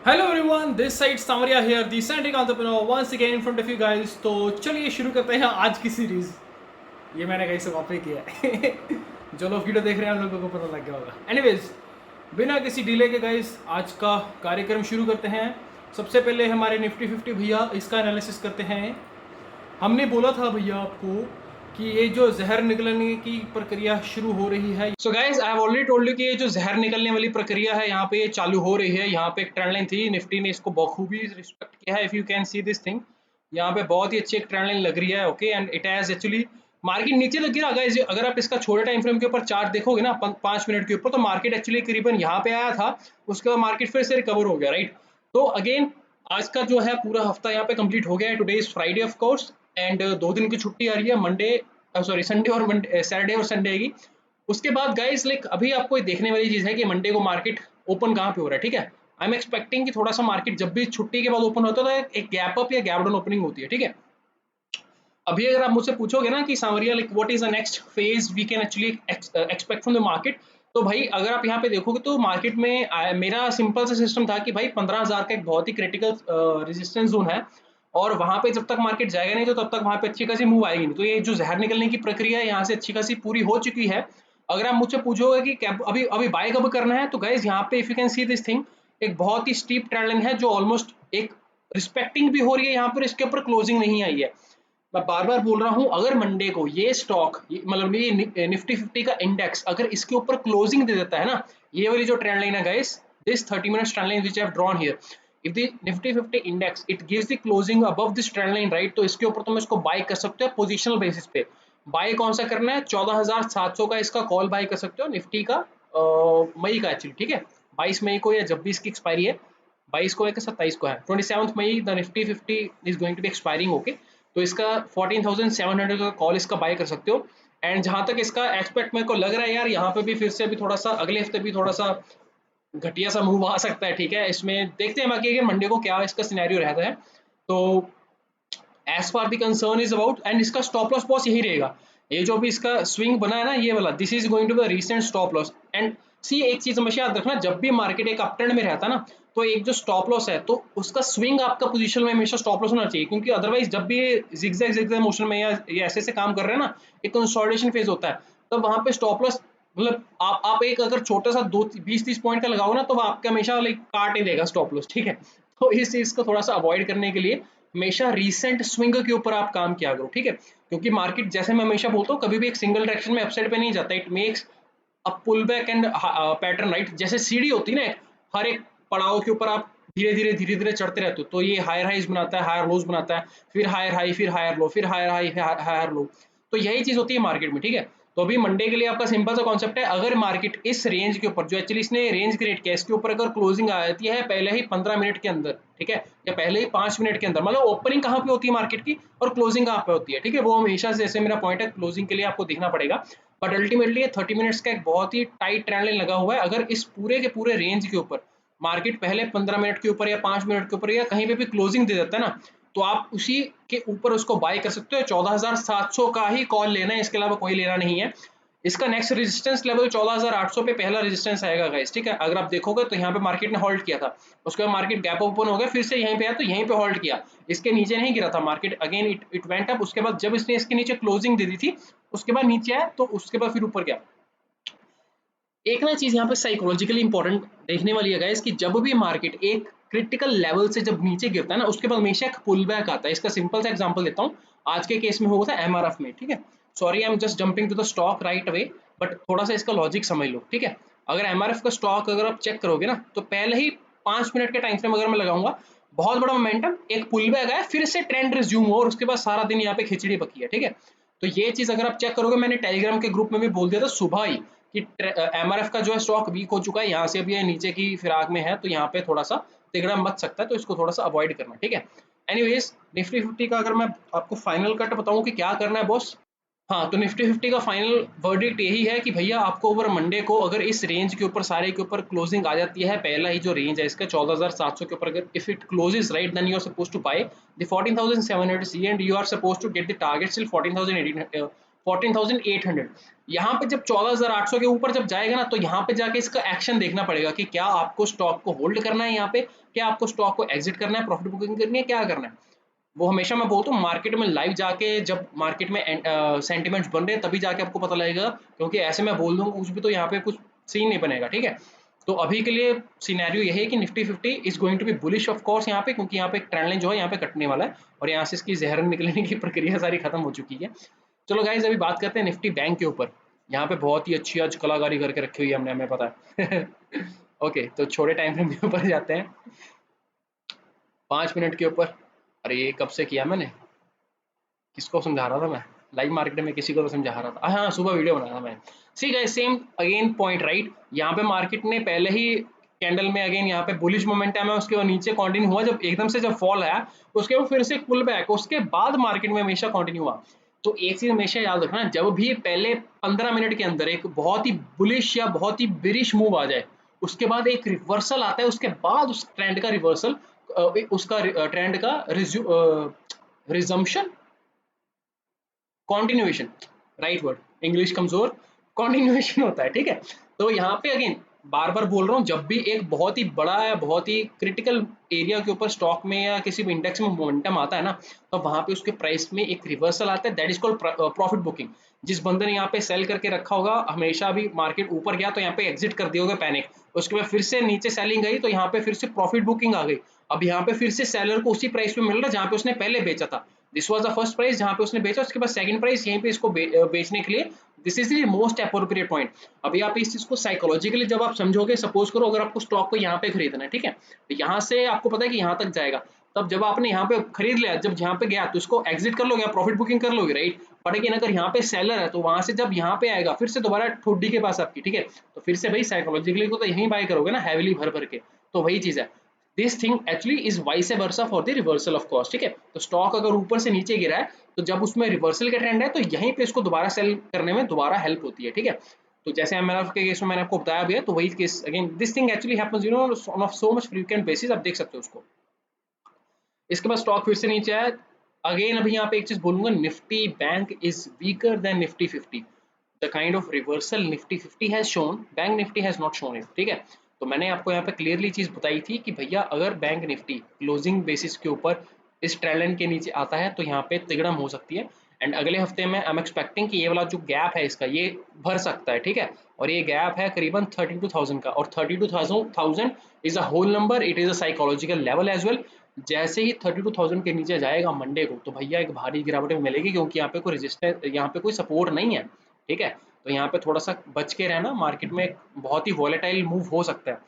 Hello everyone, this side Samariya here, the centric entrepreneur once again in front of you guys. तो चलिए शुरू करते हैं आज की सीरीज। ये मैंने कहीं से कॉपी किया है। जो लोग वीडियो देख रहे हैं उन लोगों को पता लग गया होगा। एनीवेज, बिना किसी डिले के गाइस आज का कार्यक्रम शुरू करते हैं। सबसे पहले हमारे निफ्टी 50 भैया इसका एनालिसिस करते हैं। हमने बोला था भैया आपको कि ये जो जहर निकलने की प्रक्रिया शुरू हो रही है। So guys, I have already told you कि ये जो जहर निकलने वाली प्रक्रिया है यहाँ पे ये चालू हो रही है। यहाँ पे एक ट्रेंड लाइन थी, निफ्टी ने इसको बखूबी रिस्पेक्ट किया है। If you can see this thing, यहाँ पे बहुत ही अच्छी एक ट्रेंड लाइन लग रही है। Okay, and it has actually market नीचे लग गया गाइस। अगर आप इसका छोटे टाइम फ्रेम के ऊपर चार्ट देखोगे ना 5 मिनट के ऊपर, तो मार्केट एक्चुअली करीबन यहाँ पे आया था, उसके बाद मार्केट फिर से रिकवर हो गया, राइट। तो अगेन आज का जो है पूरा हफ्ता यहाँ पे कंप्लीट हो गया है। Today is Friday of course, and 2 दिन की छुट्टी आ रही है, मंडे सॉरी संडे और मंडे, सैटरडे और संडे की। उसके बाद गाइस लाइक अभी आपको ये देखने वाली चीज है कि मंडे को मार्केट ओपन कहाँ पे हो रहा है, ठीक है। आई एम एक्सपेक्टिंग कि थोड़ा सा मार्केट जब भी छुट्टी के बाद ओपन होता है तो एक गैप अप या गैप डाउन ओपनिंग होती है, ठीक है। अभी अगर आप मुझसे पूछोगे ना कि Sanwariya like what is the next phase we can actually expect from the market, तो भाई अगर आप यहाँ पे देखोगे तो मार्केट में मेरा सिंपल सा सिस्टम था कि भाई 15,000 का एक बहुत ही क्रिटिकल रेजिस्टेंस जोन है, और वहां पे जब तक मार्केट जाएगा नहीं तो तब तक वहां पे अच्छी खासी मूव आएगी नहीं। तो ये जो जहर निकलने की प्रक्रिया है यहाँ से अच्छी खासी पूरी हो चुकी है। अगर आप मुझसे पूछोगे कि अभी अभी बाय कब करना है, तो गाइज यहाँ पे if you can see this thing, एक बहुत ही स्टीप ट्रेंड लाइन है जो ऑलमोस्ट एक रिस्पेक्टिंग भी हो रही है यहाँ पर, इसके ऊपर क्लोजिंग नहीं आई है। मैं बार बार बोल रहा हूं, अगर मंडे को ये स्टॉक मतलब ये निफ्टी 50 का इंडेक्स अगर इसके ऊपर क्लोजिंग दे देता है ना, ये वाली जो ट्रेंड लाइन है guys, this 30 minutes trend line which I have drawn here, if the Nifty 50 index it gives the closing above this trend line, right, तो इसके ऊपर तुम इसको बाय कर सकते हो पोजिशनल बेसिस पे। बाय कौन सा करना है, 14,700 का इसका कॉल बाय कर सकते हो निफ्टी का, मई का एक्चुअली, ठीक है। 22 मई को या जब भी इसकी एक्सपायरी है, 22 को है कि 27 को है, 27 May the Nifty 50 is going to be expiring. Okay, तो इसका 14,700 का कॉल इसका बाय कर सकते हो। एंड जहां तक इसका एक्सपेक्ट मेरे को लग रहा है यार, यहाँ पे भी फिर से अभी थोड़ा सा अगले हफ्ते भी थोड़ा सा घटिया सा मूव आ सकता है, ठीक है। इसमें देखते हैं बाकी अगर मंडे को क्या इसका सिनेरियो रहता है। तो as far the concern is about, and इसका स्टॉप लॉस बॉस यही रहेगा। ये जो भी इसका स्विंग बना है ना ये वाला, this is going to be recent stop loss. And see एक चीज हमेशा याद रखना, जब भी मार्केट एक अप ट्रेंड में रहता है ना, तो एक जो स्टॉप लॉस है तो उसका स्विंग आपका पोजीशन में हमेशा स्टॉप लॉस होना चाहिए, क्योंकि अदरवाइज जब भी ये जिगजैग जिगजैग मोशन में या ये ऐसे ऐसे काम कर रहे हैं ना, एक कंसोलिडेशन फेज होता है, तब वहां पे स्टॉप लॉस मतलब आप एक अगर छोटा सा 20-30 पॉइंट का लगाओ ना, तो आपका हमेशा लाइक काट ही देगा स्टॉप लॉस, ठीक है। तो इस चीज को थोड़ा सा अवॉइड करने के लिए हमेशा रीसेंट स्विंग के ऊपर आप काम किया करो, ठीक है। क्योंकि मार्केट जैसे मैं हमेशा बोलता हूँ कभी भी एक सिंगल डायरेक्शन में अपसाइड पे नहीं जाता, it makes a pull back and pattern, right. जैसे सीढ़ी होती है ना, हर एक पड़ाव के ऊपर आप धीरे धीरे चढ़ते रहते हो, तो ये हायर हाइज बनाता है, हायर लोज बनाता है, फिर हायर हाई, फिर हायर लो, फिर हायर हाई, हायर लो। तो यही चीज होती है मार्केट में, ठीक है। तो अभी मंडे के लिए आपका सिंपल सा कॉन्सेप्ट है, अगर मार्केट इस रेंज के ऊपर जो एक्चुअली इसने रेंज क्रिएट किया, इसके ऊपर अगर क्लोजिंग आ जाती है पहले ही 15 मिनट के अंदर, ठीक है, या पहले ही 5 मिनट के अंदर, मतलब ओपनिंग कहाँ पे होती है मार्केट की और क्लोजिंग कहाँ पे होती है, ठीक है, वो हमेशा से जैसे मेरा पॉइंट है, क्लोजिंग के लिए आपको देखना पड़ेगा। बट अल्टीमेटली ये 30 मिनट्स का एक बहुत ही टाइट ट्रेंड लाइन लगा हुआ है। अगर इस पूरे के पूरे रेंज के ऊपर मार्केट पहले 15 मिनट के ऊपर या 5 मिनट के ऊपर या कहीं पे भी क्लोजिंग दे देता है ना, तो आप उसी के ऊपर उसको बाय कर सकते हो। 14,700 का ही कॉल लेना है, इसके अलावा कोई लेना नहीं है। इसका नेक्स्ट रेजिस्टेंस लेवल 14,800 पे पहला रेजिस्टेंस आएगा गाइस, ठीक है। अगर आप देखोगे तो यहाँ पे मार्केट ने होल्ड किया था, उसके बाद मार्केट गैप ओपन हो गया, फिर से यहीं पे आया तो यहीं पे होल्ड किया, इसके नीचे नहीं गिरा था market, again it went up. उसके बाद जब इसने इसके नीचे क्लोजिंग दे दी थी, उसके बाद नीचे आया तो उसके बाद फिर ऊपर गया। एक ना चीज यहाँ पे साइकोलॉजिकली इंपॉर्टेंट देखने वाली है गाइस, कि जब भी मार्केट एक क्रिटिकल लेवल से जब नीचे गिरता है ना, उसके बाद हमेशा एक पुल बैक आता है। इसका सिंपल सा एग्जांपल देता हूँ, आज के केस में हुआ था एमआरएफ में, ठीक है। Sorry I am just jumping to the stock right away, but थोड़ा सा इसका लॉजिक समझ लो, ठीक है। अगर एमआरएफ का स्टॉक अगर आप चेक करोगे ना, तो पहले ही 5 मिनट के टाइम फ्रेम अगर मैं लगाऊंगा, बहुत बड़ा मोमेंटम, एक पुल बैक आया, फिर से ट्रेंड रिज्यूम हो, और उसके बाद सारा दिन यहाँ पे खिचड़ी पकी है, ठीक है। तो ये चीज अगर आप चेक करोगे, मैंने टेलीग्राम के ग्रुप में भी बोल दिया था सुबह ही कि एमआरएफ का जो है स्टॉक वीक हो चुका है, यहाँ से अभी ये नीचे की फिराक में है, तो यहाँ पे थोड़ा सा तिगड़ा मच सकता है, तो इसको थोड़ा सा अवॉइड करना, ठीक है। एनीवेज, निफ्टी 50 का अगर मैं आपको फाइनल कट बताऊं कि क्या करना है बॉस, हाँ, तो निफ्टी 50 का फाइनल वर्डिक्ट यही है कि भैया आपको ओवर मंडे को अगर इस रेंज के ऊपर सारे के ऊपर क्लोजिंग आ जाती है, पहला ही जो रेंज है इसका 14,700 के ऊपर, अगर if it closes right, then you are suppose to buy the 14,700 CE, and you are suppose to get the target still 14,800। यहाँ पे जब 14,800 के ऊपर जब जाएगा ना, तो यहाँ पे जाके इसका एक्शन देखना पड़ेगा कि क्या आपको स्टॉक को होल्ड करना है यहाँ पे, क्या आपको स्टॉक को एग्जिट करना है, प्रॉफिट बुकिंग करनी है, क्या करना है। वो हमेशा मैं बोलता हूँ मार्केट में लाइव जाके, जब मार्केट में सेंटिमेंट्स बन रहे हैं तभी जाके आपको पता लगेगा, क्योंकि ऐसे मैं बोल दूंगा कुछ भी तो यहाँ पे कुछ सीन नहीं बनेगा, ठीक है। तो अभी के लिए सिनेरियो यही है कि Nifty 50 is going to be bullish of course यहाँ पे, क्योंकि यहाँ पे एक ट्रेंड लाइन जो है यहाँ पे कटने वाला है और यहाँ से इसकी जहर निकलने की प्रक्रिया सारी खत्म हो चुकी है। चलो गाइज अभी बात करते हैं निफ्टी बैंक के ऊपर। यहाँ पे बहुत ही अच्छी आज कलाकारी करके रखी हुई है हमने, हमें पता है। ओके, तो छोटे टाइम फ्रेम के ऊपर जाते हैं, 5 मिनट के ऊपर। अरे ये कब से किया मैंने, किसको समझा रहा था मैं, लाइव मार्केट में किसी को तो समझा रहा था, हाँ सुबह वीडियो बनाया था मैं। ठीक है, सेम अगेन पॉइंट राइट। यहाँ पे मार्केट ने पहले ही कैंडल में अगेन यहाँ पे बुलिश मोमेंटम है, उसके बाद नीचे कंटिन्यू हुआ, जब एकदम से जब फॉल आया उसके बाद फिर से पुल बैक, उसके बाद मार्केट में हमेशा कंटिन्यू हुआ। तो एक चीज हमेशा याद रखना, जब भी पहले 15 मिनट के अंदर एक बहुत ही बुलिश या बहुत ही बिरिश मूव आ जाए, उसके बाद एक रिवर्सल आता है, उसके बाद उस ट्रेंड का रिवर्सल, उसका ट्रेंड का resumption, continuation, right word, English कमजोर, कॉन्टिन्यूएशन होता है, ठीक है। तो यहाँ पे अगेन बार बार बोल रहा हूँ, जब भी एक बहुत ही बड़ा या बहुत ही क्रिटिकल एरिया के ऊपर स्टॉक में या किसी भी इंडेक्स में मोमेंटम आता है ना, तो वहां पे उसके प्राइस में एक रिवर्सल आता है, that is called profit booking. जिस बंदे ने यहाँ पे सेल करके रखा होगा, हमेशा भी मार्केट ऊपर गया तो यहाँ पे एग्जिट कर दिया होगा पैनिक, उसके बाद फिर से नीचे सेलिंग गई तो यहाँ पे फिर से प्रॉफिट बुकिंग आ गई। अब यहाँ पे फिर से सेलर को उसी प्राइस पे मिल रहा है जहाँ पे उसने पहले बेचा था, this was the first price जहाँ पे उसने बेचा, उसके बाद सेकंड प्राइस यहीं पे इसको बेचने के लिए, this is the most appropriate point. अभी आप इस चीज को साइकोलॉजिकली जब आप समझोगे, सपोज करो अगर आपको स्टॉक को यहाँ पे खरीदना है, ठीक है, तो यहाँ से आपको पता है कि यहाँ तक जाएगा, तब जब आपने यहाँ पे खरीद लिया, जब यहाँ पे गया तो इसको एग्जिट कर लोगे, प्रॉफिट बुकिंग कर लोगे, राइट। बट अगेन अगर यहाँ पे सेलर है तो वहां से जब यहाँ पे आएगा फिर से दोबारा ठोडी के पास आपकी, ठीक है, तो फिर से भाई साइकोलॉजिकली तो यहीं बाय करोगे ना, हैविली भर भर के। तो वही चीज है, this thing actually is vice versa for the reversal of cost, ठीक है। तो स्टॉक अगर ऊपर से नीचे गिरा है तो जब उसमें रिवर्सल का ट्रेंड है तो यहीं पे इसको दोबारा सेल करने में दोबारा हेल्प होती है, ठीक है। तो जैसे मैंने के केस में मैंने आपको बताया भी है, तो वही case again this thing actually happens you know on so much frequent basis, आप देख सकते हो उसको। इसके बाद स्टॉक फिर से नीचे आया अगेन। अभी यहाँ पे एक चीज बोलूंगा, Nifty bank is weaker then Nifty 50। The kind of reversal Nifty 50 has shown, bank Nifty has not shown it, ठीक है। तो मैंने आपको यहाँ पे क्लियरली चीज बताई थी कि भैया अगर बैंक निफ्टी क्लोजिंग बेसिस के ऊपर इस ट्रेंड लाइन के नीचे आता है तो यहाँ पे तिगड़म हो सकती है। एंड अगले हफ्ते में आई एम एक्सपेक्टिंग कि ये वाला जो गैप है इसका ये भर सकता है, ठीक है। और ये गैप है करीबन 32,000 का, और 32,000 is a whole number, it is a psychological level as well. जैसे ही 32,000 के नीचे जाएगा मंडे को, तो भैया एक भारी गिरावट मिलेगी, क्योंकि यहाँ पे कोई रजिस्टर, यहाँ पे कोई सपोर्ट नहीं है, ठीक है। तो यहाँ पे थोड़ा सा बच के रहना, मार्केट में बहुत ही वॉलेटाइल मूव हो सकता है,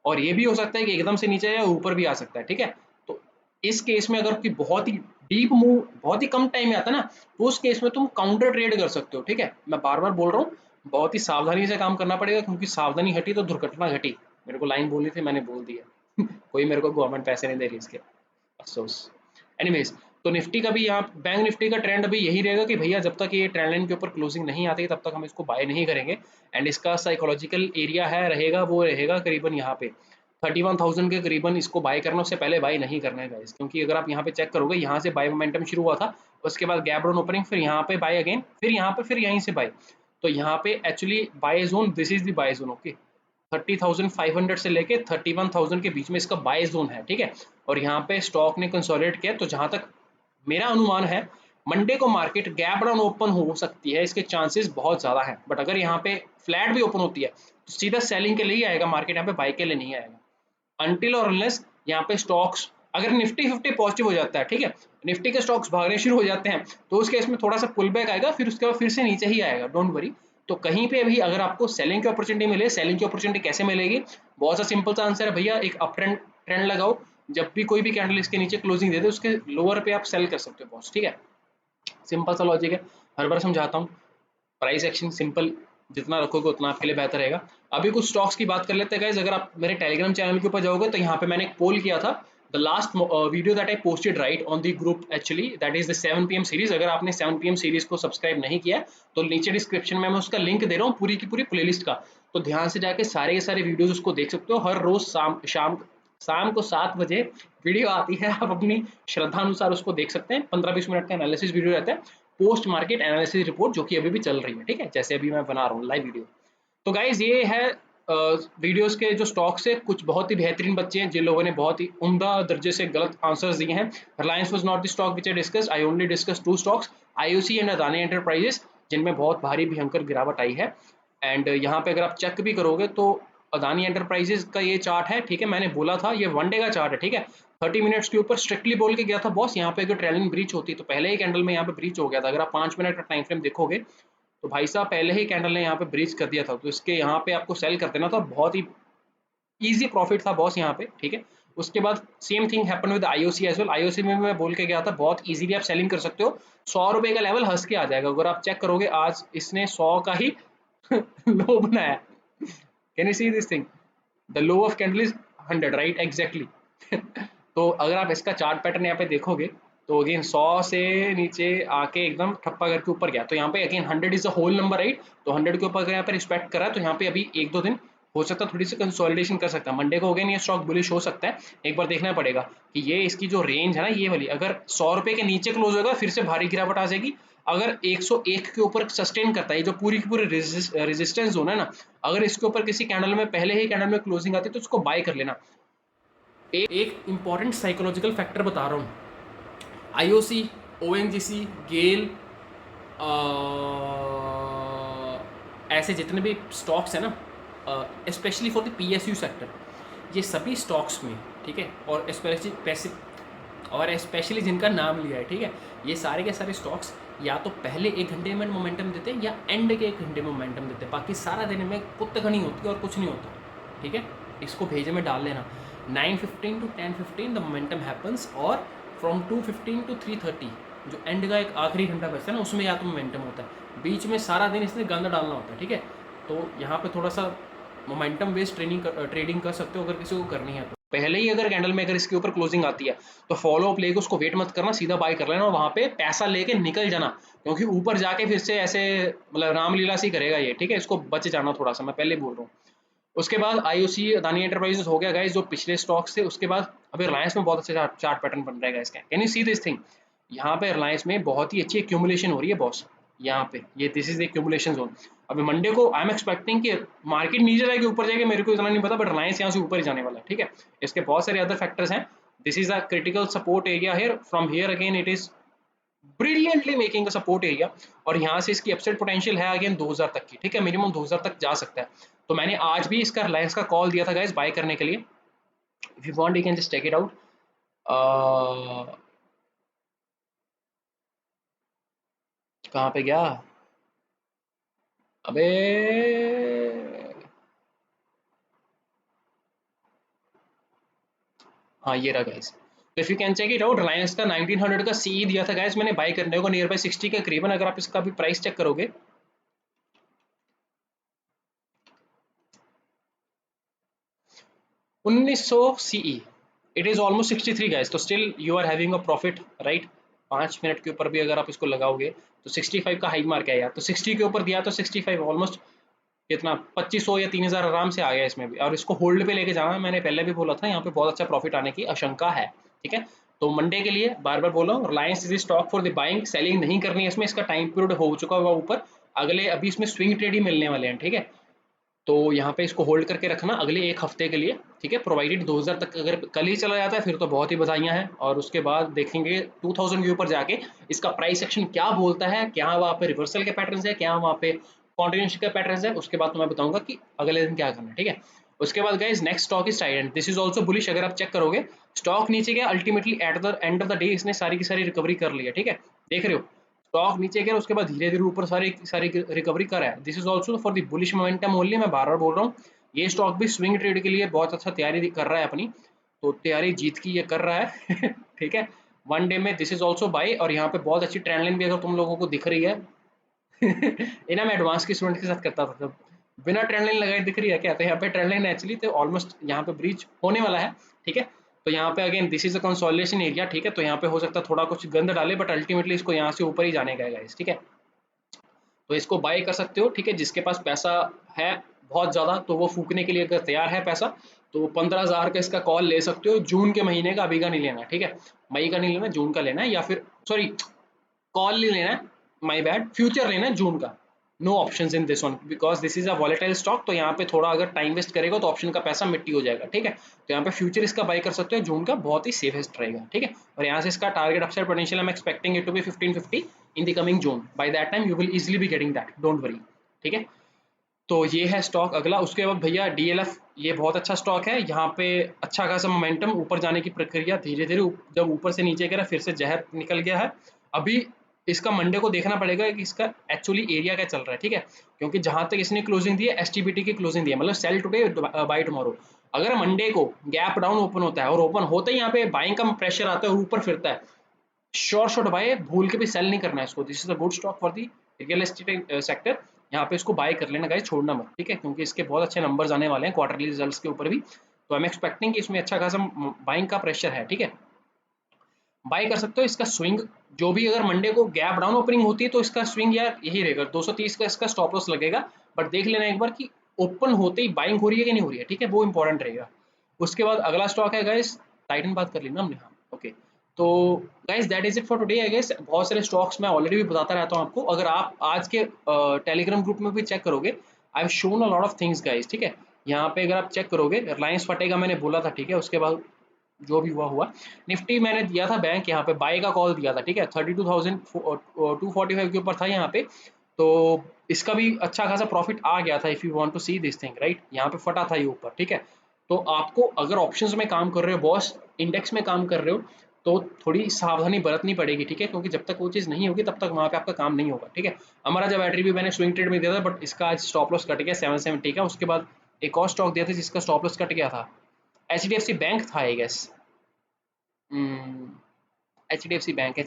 और ये भी हो सकता है कि एकदम से नीचे या ऊपर भी आ सकता है, ठीक है। तो इस केस में अगर कोई बहुत ही डीप मूव बहुत ही कम टाइम में आता है ना, तो उस केस में तुम काउंटर ट्रेड कर सकते हो, ठीक है। मैं बार बार बोल रहा हूँ, बहुत ही सावधानी से काम करना पड़ेगा, क्योंकि सावधानी हटी तो दुर्घटना घटी। मेरे को लाइन बोलनी थी, मैंने बोल दिया। कोई मेरे को गवर्नमेंट पैसे नहीं दे रही इसके, अफसोस। एनीवेज, तो निफ्टी का भी यहाँ बैंक निफ्टी का ट्रेंड अभी यही रहेगा कि भैया जब तक ये ट्रेंड लाइन के ऊपर क्लोजिंग नहीं आती तब तक हम इसको बाय नहीं करेंगे। एंड इसका साइकोलॉजिकल एरिया है रहेगा, वो रहेगा करीबन यहाँ पे 31,000 के करीबन इसको बाय करना, उससे पहले बाय नहीं करना है गाइस। क्योंकि अगर आप यहाँ पे चेक करोगे, यहाँ से बाय मोमेंटम शुरू हुआ था, उसके बाद गैप डाउन ओपनिंग, फिर यहाँ पे बाय अगेन, फिर यहाँ पे, फिर यहीं से बाय। तो यहाँ पे actually buy zone, this is the buy zone, okay. 30,500 से लेके 31,000 के बीच में इसका बाय जोन है, ठीक है। और यहाँ पे स्टॉक ने कंसोलिडेट किया, तो जहां तक मेरा अनुमान है, मंडे को मार्केट गैप डाउन ओपन हो सकती है, इसके चांसेस बहुत ज्यादा हैं। बट अगर यहाँ पे फ्लैट भी ओपन होती है तो सीधा सेलिंग के लिए ही आएगा मार्केट, यहाँ पे बाय के लिए नहीं आएगा, अनटिल और अनलेस यहाँ पे स्टॉक्स, अगर निफ्टी 50 पॉजिटिव हो जाता है, ठीक है, निफ्टी के स्टॉक्स भागने शुरू हो जाते हैं, तो उस केस में थोड़ा सा पुल बैक आएगा, फिर उसके बाद फिर से नीचे ही आएगा, डोंट वरी। तो कहीं पे भी अगर आपको सेलिंग की अपॉर्चुनिटी मिले, सेलिंग की अपॉर्चुनिटी कैसे मिलेगी, बहुत सा सिंपल सा आंसर है भैया, एक अप ट्रेंड ट्रेंड लगाओ, जब भी कोई भी कैंडल इसके नीचे क्लोजिंग दे दे, उसके लोअर पे आप सेल कर सकते हो बॉस, ठीक है। सिंपल सा लॉजिक है, हर बार समझाता हूँ। प्राइस एक्शन सिंपल, जितना रखोगे उतना आपके लिए बेहतर रहेगा। अभी कुछ स्टॉक्स की बात कर लेते हैं गाइस। अगर आप मेरे टेलीग्राम चैनल के ऊपर जाओगे तो यहाँ पे मैंने एक पोल किया था, the last video that I posted right on the group actually, that is the 7 PM series. अगर आपने 7 PM सीरीज को सब्सक्राइब नहीं किया तो नीचे डिस्क्रिप्शन में मैं उसका लिंक दे रहा हूँ, पूरी की पूरी प्लेलिस्ट का। तो ध्यान से जाके सारे के सारे वीडियोज उसको देख सकते हो। हर रोज शाम को 7 बजे वीडियो आती है, आप अपनी श्रद्धा अनुसार उसको देख सकते हैं। 15-20 मिनट का एनालिसिस वीडियो रहता है, पोस्ट मार्केट एनालिसिस रिपोर्ट जो कि अभी भी चल रही है, ठीक है, जैसे अभी मैं बना रहा हूँ लाइव वीडियो। तो गाइज ये है वीडियोस के जो स्टॉक्स है, कुछ बहुत ही बेहतरीन बच्चे हैं जिन लोगों ने बहुत ही उम्दा दर्जे से गलत आंसर्स दिए हैं। Reliance was not the stock which I discussed, I only discuss two stocks, IOC and Adani Enterprises, जिनमें बहुत भारी भयंकर गिरावट आई है। एंड यहाँ पे अगर आप चेक भी करोगे तो अदानी एंटरप्राइजेस का ये चार्ट है, ठीक है, मैंने बोला था ये वन डे का चार्ट है, ठीक है, 30 मिनट्स के ऊपर स्ट्रिक्टली बोल के गया था बॉस, यहाँ पे अगर ट्रेलिंग ब्रीच होती तो पहले ही कैंडल में यहाँ पे ब्रीच हो गया था। अगर आप 5 मिनट का टाइम फ्रेम देखोगे तो भाई साहब पहले ही कैंडल ने यहाँ पे ब्रीच कर दिया था, तो इसके यहाँ पे आपको सेल कर देना था, बहुत ही ईजी प्रॉफिट था बॉस यहाँ पे, ठीक है। उसके बाद same thing happen with IOC as well, IOC में मैं बोल के गया था बहुत इजीली आप सेलिंग कर सकते हो, 100 रुपए का लेवल हंस के आ जाएगा। अगर आप चेक करोगे आज इसने 100 का ही लो बनाया, can you see this thing, the low of candle is 100, right, exactly. तो अगर आप इसका चार्ट पैटर्न यहाँ पे देखोगे तो अगेन 100 से नीचे आके एकदम ठप्पा करके ऊपर गया, तो यहाँ पे again 100 is a whole number, right, तो 100 के ऊपर अगर यहाँ पे रिस्पेक्ट करा तो यहाँ पे अभी 1-2 दिन हो सकता है थोड़ी सी कंसोलिडेशन कर सकता है, मंडे को अगेन ये स्टॉक बुलिश हो सकता है। एक बार देखना पड़ेगा कि ये इसकी जो रेंज है ना ये वाली, अगर 100 रुपए के नीचे क्लोज होगा फिर से भारी गिरावट आ जाएगी, अगर 101 के ऊपर सस्टेन करता है, जो पूरी की पूरी रेजिस्टेंस जोन है ना, अगर इसके ऊपर किसी कैंडल में पहले ही कैंडल में क्लोजिंग आती है तो उसको बाय कर लेना। एक इंपॉर्टेंट साइकोलॉजिकल फैक्टर बता रहा हूँ, आईओसी, ओएनजीसी, गेल, ऐसे जितने भी स्टॉक्स हैं ना, specially for the PSU sector, ये सभी स्टॉक्स में, ठीक है, और स्पेशली जिनका नाम लिया है, ठीक है, ये सारे के सारे स्टॉक्स या तो पहले 1 घंटे में मोमेंटम देते हैं या एंड के 1 घंटे में मोमेंटम देते हैं, बाकी सारा दिन में कुत्तखनी होती है और कुछ नहीं होता, ठीक है। इसको भेजे में डाल लेना, 9:15 to 10:15 द मोमेंटम हैपन्स, और फ्रॉम 2:15 to 3:30 जो एंड का एक आखिरी घंटा बचता है ना, उसमें या तो मोमेंटम होता है, बीच में सारा दिन इसने गंद डालना होता है, ठीक है। तो यहाँ पे थोड़ा सा मोमेंटम बेस्ड ट्रेडिंग कर सकते हो अगर किसी को करनी है तो। पहले ही अगर कैंडल में अगर इसके ऊपर क्लोजिंग आती है तो फॉलो अप लेके उसको वेट मत करना, सीधा बाय कर लेना और वहाँ पे पैसा लेके निकल जाना, क्योंकि ऊपर जाके फिर से ऐसे मतलब रामलीला सी करेगा ये, ठीक है, इसको बच जाना थोड़ा सा, मैं पहले बोल रहा हूँ। उसके बाद आईओसी, अदानी एंटरप्राइजेस हो गया गाइस जो पिछले स्टॉक्स थे। उसके बाद अभी रिलायंस में बहुत अच्छा चार्ट पैटर्न बन रहा है इसका, can you see this thing, यहाँ पे रिलायंस में बहुत ही अच्छी एक्यूमुलेशन हो रही है बॉस, यहाँ पे ये this is the accumulation zone. अभी मंडे को आई एम एक्सपेक्टिंग कि मार्केट नीचे जाएगी ऊपर जाएगी मेरे को इतना नहीं पता, बट रिलायंस यहाँ से ऊपर ही जाने वाला है, ठीक है। इसके बहुत सारे अदर फैक्टर्स हैं, this is a critical support area here, from here again it is brilliantly making a support area, और यहाँ से इसकी अपसाइड पोटेंशियल है अगेन 2000 तक की, ठीक है, मिनिमम 2000 तक जा सकता है। तो मैंने आज भी इसका रिलायंस का कॉल दिया था गाइस बाय करने के लिए, if you want you can just take it out. कहाँ पे गया, अबे हाँ ये रहा गाइस, तो if you can check it out, Reliance का 1900 का सी दिया था गाइस मैंने बाय करने को, नियर बाय 60 के करीबन, अगर आप इसका भी प्राइस चेक करोगे 1900 CE, it is almost 63 guys, तो still you are having a profit, right. 5 minute के ऊपर भी अगर आप इसको लगाओगे तो 65 का हाई मार्क है यार, तो 60 के ऊपर दिया तो 65 ऑलमोस्ट कितना 2500 या 3000 आराम से आ गया इसमें भी, और इसको होल्ड पे लेके जाना है, मैंने पहले भी बोला था यहाँ पे बहुत अच्छा प्रॉफिट आने की आशंका है, ठीक है। तो मंडे के लिए बार बार बोला, Reliance is stock for the buying, selling नहीं करनी है इसमें, इसका टाइम पीरियड हो चुका होगा ऊपर, अगले अभी इसमें स्विंग ट्रेड ही मिलने वाले हैं, ठीक है। तो यहाँ पे इसको होल्ड करके रखना अगले 1 हफ्ते के लिए, ठीक है, प्रोवाइडेड 2000 तक अगर कल ही चला जाता है फिर तो बहुत ही बधाइयाँ हैं, और उसके बाद देखेंगे 2000 के ऊपर जाके इसका प्राइस एक्शन क्या बोलता है, क्या वहाँ पे रिवर्सल के पैटर्न है, क्या वहाँ पे कॉन्टिन्यूशन के पैटर्न है, उसके बाद तो मैं बताऊंगा कि अगले दिन क्या करना है, ठीक है। उसके बाद guys next stock is Trident, this is also bullish, अगर आप चेक करोगे स्टॉक नीचे गया, ultimately at the end of the day इसने सारी की सारी रिकवरी कर ली है, ठीक है, देख रहे हो, स्टॉक नीचे गया उसके बाद धीरे धीरे ऊपर सारी सारी रिकवरी करा है, this is also for the bullish momentum only, मैं बार बार बोल रहा हूँ, ये स्टॉक भी स्विंग ट्रेड के लिए बहुत अच्छा तैयारी कर रहा है अपनी, तो तैयारी जीत की ये कर रहा है ठीक है, वन डे में दिस इज ऑल्सो बाई, और यहाँ पे बहुत अच्छी ट्रेंड लाइन भी अगर तुम लोगों को दिख रही है ये ना मैं एडवांस की स्टूडेंट के साथ करता था, तब बिना ट्रेंड लाइन लगाए दिख रही है क्या, तो यहाँ पे ट्रेंड लाइन एक्चुअली तो ऑलमोस्ट यहाँ पे ब्रीच होने वाला है, ठीक है। तो यहाँ पे again this is a consolidation area, ठीक है, तो यहाँ पे हो सकता है थोड़ा कुछ गंद डाले, बट अल्टीमेटली इसको यहाँ से ऊपर ही जाने का है गाइस, ठीक है। तो इसको बाय कर सकते हो, ठीक है, जिसके पास पैसा है बहुत ज़्यादा तो वो फूकने के लिए अगर तैयार है पैसा, तो 15,000 का इसका कॉल ले सकते हो, जून के महीने का, अभी का नहीं लेना, ठीक है, मई का नहीं लेना, जून का लेना है, या फिर सॉरी कॉल नहीं लेना है, माय बैड, फ्यूचर लेना है जून का, no options in this one because this is a volatile stock. तो यहाँ पे थोड़ा अगर टाइम वेस्ट करेगा तो ऑप्शन का पैसा मिट्टी हो जाएगा, ठीक है। तो यहाँ पे फ्यूचर इसका बाई कर सकते हो, जून का बहुत ही सेफेस्ट रहेगा, ठीक है। और यहाँ से इसका target upside potential I am expecting it to be 1550 in the coming June, by that time you will easily be getting that, don't worry, ठीक है। तो ये है स्टॉक अगला। उसके बाद भैया DLF, ये बहुत अच्छा स्टॉक है, यहाँ पे अच्छा खासा मोमेंटम, ऊपर जाने की प्रक्रिया धीरे धीरे, जब ऊपर से नीचे गिरा फिर से जहर निकल गया है। अभी इसका मंडे को देखना पड़ेगा कि इसका एक्चुअली एरिया क्या चल रहा है, ठीक है। क्योंकि जहां तक इसने क्लोजिंग दी है STBT की क्लोजिंग दी है, मतलब सेल टुडे बाय टुमारो। अगर मंडे को गैप डाउन ओपन होता है और ओपन होते ही यहाँ पे बाइंग का प्रेशर आता है और ऊपर फिरता है, श्योर शॉट बाय, भूल के भी सेल नहीं करना है इसको। This is a good stock for the real estate sector, यहाँ पे इसको बाय कर लेना गाइस, छोड़ना मत, ठीक है। क्योंकि इसके बहुत अच्छे नंबर्स आने वाले हैं क्वार्टरली रिजल्ट्स के ऊपर भी, तो आई एम एक्सपेक्टिंग कि इसमें अच्छा खासा बाइंग का प्रेशर है, ठीक है। बाय कर सकते हो। इसका स्विंग जो भी, अगर मंडे को गैप डाउन ओपनिंग होती है तो इसका स्विंग यार यही रहेगा, 230 का इसका स्टॉप लॉस लगेगा। बट देख लेना एक बार कि ओपन होते ही बाइंग हो रही है कि नहीं हो रही है, ठीक है, वो इंपॉर्टेंट रहेगा। उसके बाद अगला स्टॉक है गाइस टाइटन, बात कर लेना हमने, हाँ ओके। तो guys that is it for today I guess. बहुत सारे स्टॉक्स मैं ऑलरेडी भी बताता रहता हूँ आपको, अगर आप आज के टेलीग्राम ग्रुप में भी चेक करोगे, I have shown a lot of things guys, ठीक है। यहाँ पे अगर आप चेक करोगे, रिलायंस फटेगा मैंने बोला था, ठीक है। उसके बाद जो भी हुआ हुआ, निफ्टी मैंने दिया था बैंक, यहाँ पे बाय का कॉल दिया था, ठीक है। 32,245 के ऊपर था यहाँ पे, तो इसका भी अच्छा खासा प्रॉफिट आ गया था, if you want to see this thing right. यहाँ पे फटा था ये ऊपर, ठीक है। तो आपको अगर ऑप्शंस में काम कर रहे हो बॉस, इंडेक्स में काम कर रहे हो, तो थोड़ी सावधानी बरतनी पड़ेगी, ठीक है। क्योंकि जब तक वो चीज़ नहीं होगी तब तक वहाँ पे आपका काम नहीं होगा, ठीक है। हमारा जब बैटरी भी मैंने स्विंग ट्रेड में दिया था, बट इसका आज स्टॉप लॉस कट गया 770 का। उसके बाद एक और स्टॉक दिया था जिसका स्टॉप लॉस कट गया था, HDFC बैंक था I guess, H D F C bank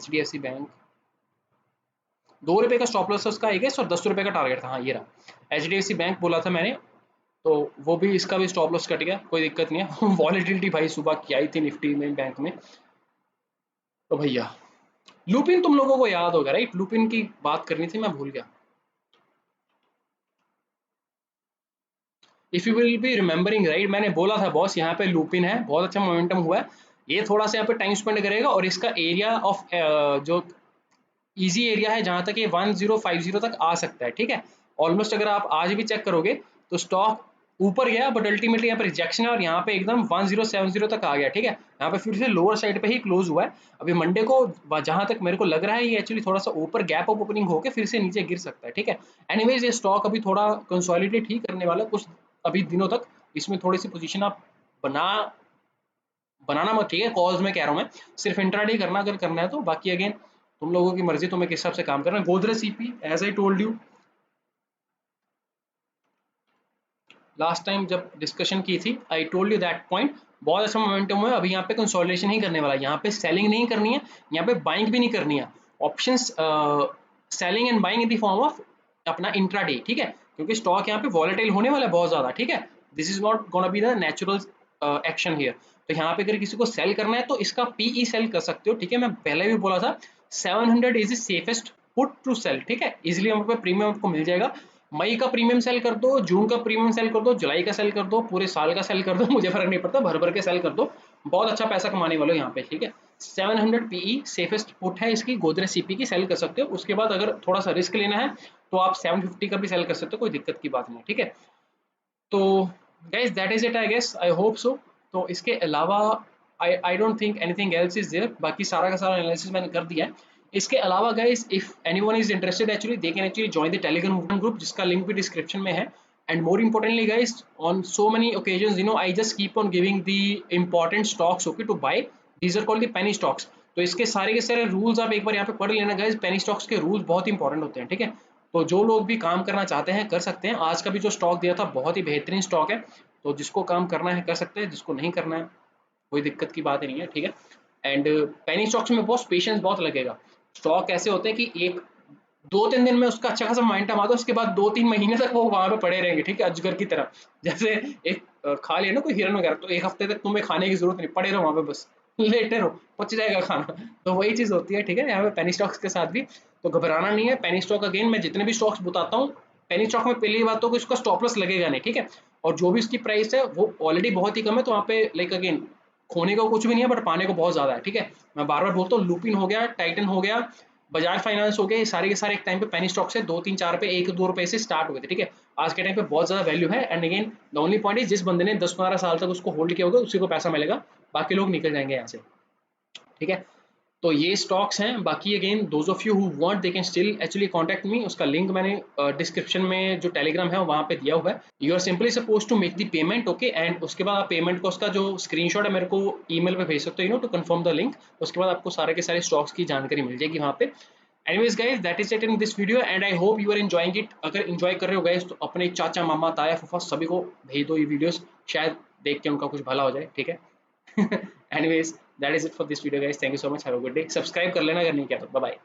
2 रुपये का स्टॉप लॉस उसका आई गेस, और 10 रुपये का टारगेट था, हाँ ये रहा HDFC बैंक बोला था मैंने। तो वो भी, इसका भी स्टॉप लॉस कट गया, कोई दिक्कत नहीं है। वॉलेटिलिटी भाई सुबह की आई थी निफ्टी में, बैंक में। तो भैया लुपिन तुम लोगों को याद होगा राइट, लुपिन की बात करनी थी, मैं भूल गया। If you will be remembering right, मैंने बोला था बॉस यहाँ पे लुपिन है, बहुत अच्छा मोमेंटम हुआ है, ये थोड़ा सा यहाँ पे टाइम स्पेंड करेगा, और इसका एरिया ऑफ जो ईजी एरिया है जहां तक ये 1050 तक आ सकता है, ठीक है। ऑलमोस्ट अगर आप आज भी चेक करोगे तो स्टॉक ऊपर गया, बट अल्टीमेटली यहाँ पे रिजेक्शन है, और यहाँ पे एकदम 1070 तक आ गया, ठीक है। यहाँ पे फिर से लोअर साइड पे ही क्लोज हुआ है। अभी मंडे को जहां तक मेरे को लग रहा है ये एक्चुअली थोड़ा सा ऊपर गैप अप ओपनिंग होकर फिर से नीचे गिर सकता है, ठीक है। एनीवेज ये स्टॉक अभी थोड़ा कंसोलिडेट ही करने वाला है कुछ अभी दिनों तक। इसमें थोड़ी सी पोजीशन आप बना बनाना मत, ठीक है, कॉल्स में कह रहा हूँ मैं, सिर्फ इंट्राडे करना अगर करना है तो। बाकी अगेन तुम लोगों की मर्जी, तुम्हें किस हिसाब से काम करना है। Godrej CP, as I told you last time जब डिस्कशन की थी, I told you that point, बहुत अच्छा मोमेंटम हुआ है। अभी यहाँ पे कंसोलिडेशन ही करने वाला है, यहाँ पे सेलिंग नहीं करनी है, यहाँ पे बाइंग भी नहीं करनी है। Options selling and buying in the form of अपना इंट्राडे, ठीक है। क्योंकि स्टॉक यहाँ पे वॉलेटाइल होने वाला है बहुत ज्यादा, ठीक है। This is not gonna be the natural action here. तो यहाँ पे अगर किसी को सेल करना है तो इसका पीई सेल कर सकते हो, ठीक है। मैं पहले भी बोला था 700 is the safest put to sell, ठीक है। इजिली वहाँ पे प्रीमियम आपको मिल जाएगा। मई का प्रीमियम सेल कर दो, जून का प्रीमियम सेल कर दो, जुलाई का सेल कर दो, पूरे साल का सेल कर दो, मुझे फर्क नहीं पड़ता, भर भर के सेल कर दो, बहुत अच्छा पैसा कमाने वाले हो यहाँ पे, ठीक है। 700 पीई सेफेस्ट पुट है इसकी, गोदरेज सीपी की सेल कर सकते हो। उसके बाद अगर थोड़ा सा रिस्क लेना है तो आप 750 का भी सेल कर सकते हो, कोई दिक्कत की बात नहीं, ठीक है। तो guys that is it I guess, I hope so. तो इसके अलावा I don't think anything else is there, बाकी सारा का सारा एनालिसिस मैंने कर दिया है। इसके अलावा guys if anyone is interested actually they can actually join the Telegram group, जिसका लिंक भी डिस्क्रिप्शन में है। And more importantly guys, on so many occasions you know I just keep on giving the important stocks okay to buy, these are called the penny stocks. तो इसके सारे के सारे rules आप एक बार यहाँ पे पढ़ लेना गाइस, पेनी स्टॉक्स के रूल्स बहुत इंपॉर्टेंट होते हैं, ठीक है। तो जो लोग भी काम करना चाहते हैं कर सकते हैं। आज का भी जो स्टॉक दिया था बहुत ही बेहतरीन स्टॉक है, तो जिसको काम करना है कर सकते हैं, जिसको नहीं करना है कोई दिक्कत की बात ही नहीं है, ठीक है। एंड पेनी स्टॉक्स में बहुत पेशेंस बहुत लगेगा। स्टॉक ऐसे होते हैं कि एक 2-3 दिन में उसका अच्छा खासा मोमेंटम आता है, उसके बाद 2-3 महीने तक वो वहां पे पड़े रहेंगे, ठीक है, अजगर की तरह। जैसे एक खा लिया ना कोई हिरन वगैरह, तो एक हफ्ते तक तुम्हें खाने की जरूरत नहीं, पड़े रहो वहां पे बस, लेटे रहो, पच जाएगा खाना। तो वही चीज होती है, ठीक है, यहाँ पे पेनी स्टॉक्स के साथ भी। तो घबराना नहीं है। पेनी स्टॉक अगेन मैं जितने भी स्टॉक्स बताता हूँ, पेनी स्टॉक में पहली बात तो कि उसका स्टॉप लॉस लगेगा नहीं, ठीक है। और जो भी उसकी प्राइस है वो ऑलरेडी बहुत ही कम है, तो वहाँ पे लाइक अगेन खोने का कुछ भी नहीं है, बट पाने को बहुत ज्यादा है, ठीक है। मैं बार बार बोलता हूँ, लुपिन हो गया, टाइटन हो गया, बजाज फाइनेंस हो गए, ये सारे के सारे एक टाइम पे पेनी स्टॉक से 2-3-4 पे 1-2 रुपए से स्टार्ट हुए थे, ठीक है। आज के टाइम पे बहुत ज़्यादा वैल्यू है। And again the only point is जिस बंदे ने 10-15 साल तक उसको होल्ड किया होगा उसी को पैसा मिलेगा, बाकी लोग निकल जाएंगे यहाँ से, ठीक है। तो ये स्टॉक्स हैं। बाकी again those of you who want they can still actually contact me. उसका लिंक मैंने डिस्क्रिप्शन में जो टेलीग्राम है वहाँ पे दिया हुआ है। You are simply suppose to make the payment, okay. And उसके बाद आप पेमेंट को उसका जो स्क्रीनशॉट है मेरे को ईमेल पे भेज सकते हो, टू कंफर्म द लिंक। उसके बाद आपको सारे के सारे स्टॉक्स की जानकारी मिल जाएगी वहाँ पे। Anyways guys, that is it in this video and I hope you are enjoying it. अगर एंजॉय कर रहे हो गाइस तो अपने चाचा मामा ताया फूफा सभी को भेज दो ये वीडियोस, शायद देख के उनका कुछ भला हो जाए, ठीक है। Anyways, that is it for this video guys. Thank you so much. Have a good day. Subscribe कर लेना अगर नहीं किया तो। Bye bye.